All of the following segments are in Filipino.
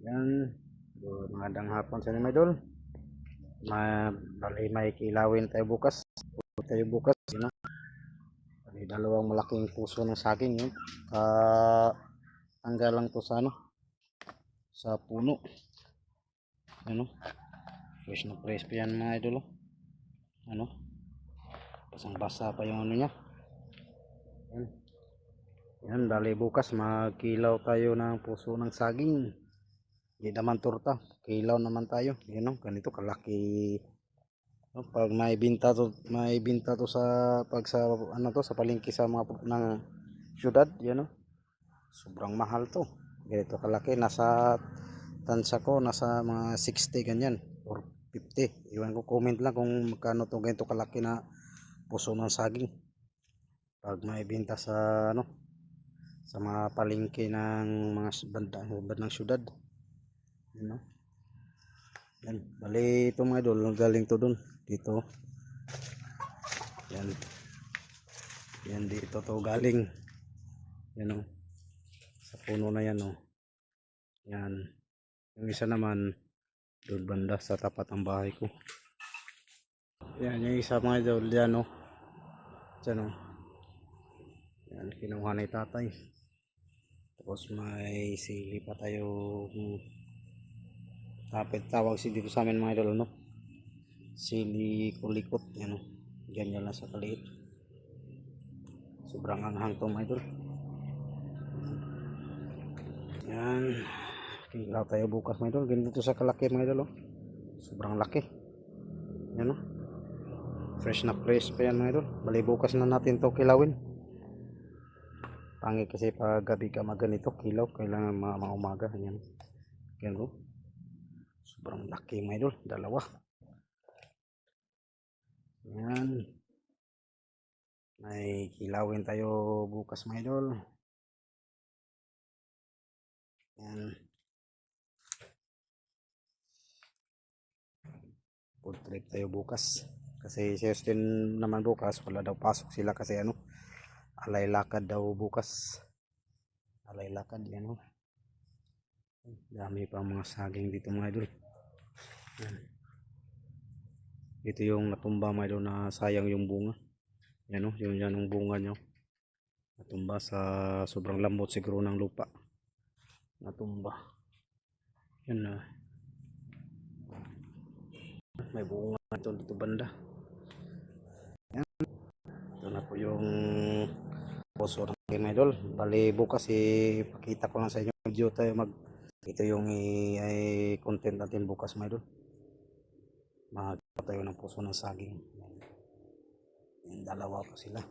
Yan. Magandang hapon sa inyo, idol. Bali, may kilawin tayo bukas. Yun, know? Bali, dalawang malaking puso ng saging yun. Tanggal lang to sa ano, sa puno. Ano? Fresh na fresh pa yan mga idol. Ano? Basang basa pa yung ano niya. Yan. Yan, bali bukas magkilaw tayo ng puso ng saging. Hindi naman torta. Kilaw naman tayo. Yan, no? Ganito kalaki. No, pag may binta to sa pag sa ano to sa palengke sa mga ng syudad, yan no. Sobrang mahal to. Ganito kalaki, nasa tansya ko nasa mga 60 ganyan or 50. Iwan ko comment lang kung magkano to ganito kalaki na puso ng saging. Pag may binta sa ano sa mga palengke ng mga bandang syudad. Yan no. Yan, bali ito mga idol, galing to dun dito. Yan. Yan dito to galing. Yan o. Sa puno na yan o. Yan. Yung isa naman doon banda sa tapat ng bahay ko. Yan yung isa mga idol. Yan o. Yan o. Yan kinuha ni tatay. Tapos may sili pa tayo. Tapit tawag si dito sa amin mga idol no. Sili kulikot. Yan o. Ganyan lang sa kaliit. Sobrang anghang to mga idol. Yan. Kilaw tayo bukas mga idol. Ganito sa kalaki mga idol. Sobrang laki. Yan o. Fresh na fresh pa yan mga idol. Bali bukas na natin to kilawin. Tangi kasi pag gabi ka maganito kilaw. Kailangan mga umaga. Yan. Yan o. Sobrang laki mga idol. Dalawa. Yan. May kilawin tayo bukas mga idol. Yan. Food trip tayo bukas. Kasi si Justin naman bukas wala daw pasok sila kasi ano alay lakad daw bukas. Alay lakad yan o. Dami pa mga saging dito mga idol. Yan. Ito yung natumba mga idol na sayang yung bunga. Yan o, yun yan yung bunga nyo. Natumba sa sobrang lambot siguro ng lupa. Natumba. Yan na. May bunga ito dito banda. Yan. Ito na po yung puso ng game idol. Bali bukas ipakita ko lang sa inyo video tayo ito yung content natin bukas mga idol. Magkakaroon tayo ng puso ng saging. Yan, dalawa po sila.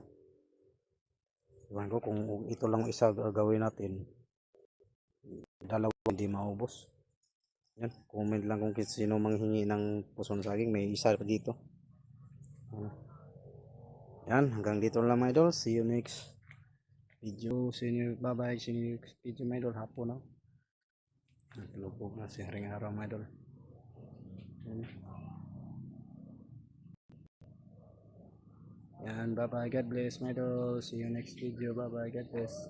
Iwan ko kung ito lang isa gagawin natin. Dalawa hindi maubos. Yan, comment lang kung sino manghingi ng puso ng saging. May isa pa dito. Yan, hanggang dito lang mga idol. See you next video. Bye bye. See you next video mga idol. Hapon na. Nagtulog na si Haring Araw mga idol. Yan, bye bye. God bless my idol. See you next video. Bye bye. God bless.